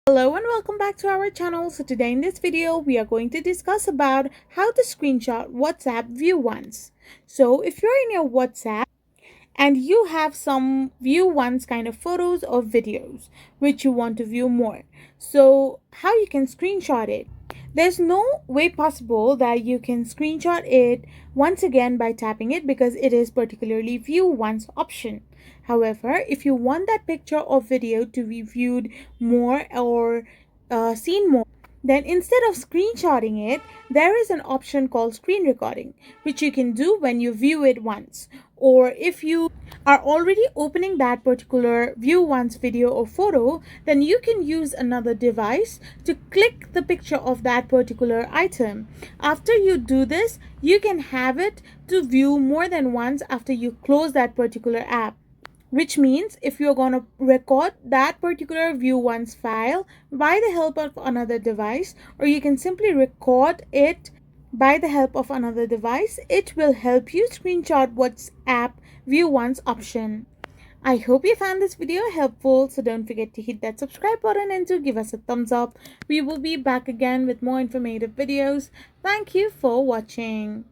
Hello and welcome back to our channel. So today in this video we are going to discuss about how to screenshot WhatsApp view once. So if you're in your WhatsApp and you have some view once kind of photos or videos which you want to view more, so how you can screenshot it. There's no way possible that you can screenshot it once again by tapping it because it is particularly view once option. However, if you want that picture or video to be viewed more or seen more, then instead of screenshotting it, there is an option called screen recording, which you can do when you view it once. Or if you are already opening that particular view once video or photo, then you can use another device to click the picture of that particular item. After you do this, you can have it to view more than once after you close that particular app, which means if you're going to record that particular view once file by the help of another device, or you can simply record it by the help of another device, it will help you screenshot WhatsApp view once option. I hope you found this video helpful, so don't forget to hit that subscribe button and to give us a thumbs up. We will be back again with more informative videos. Thank you for watching.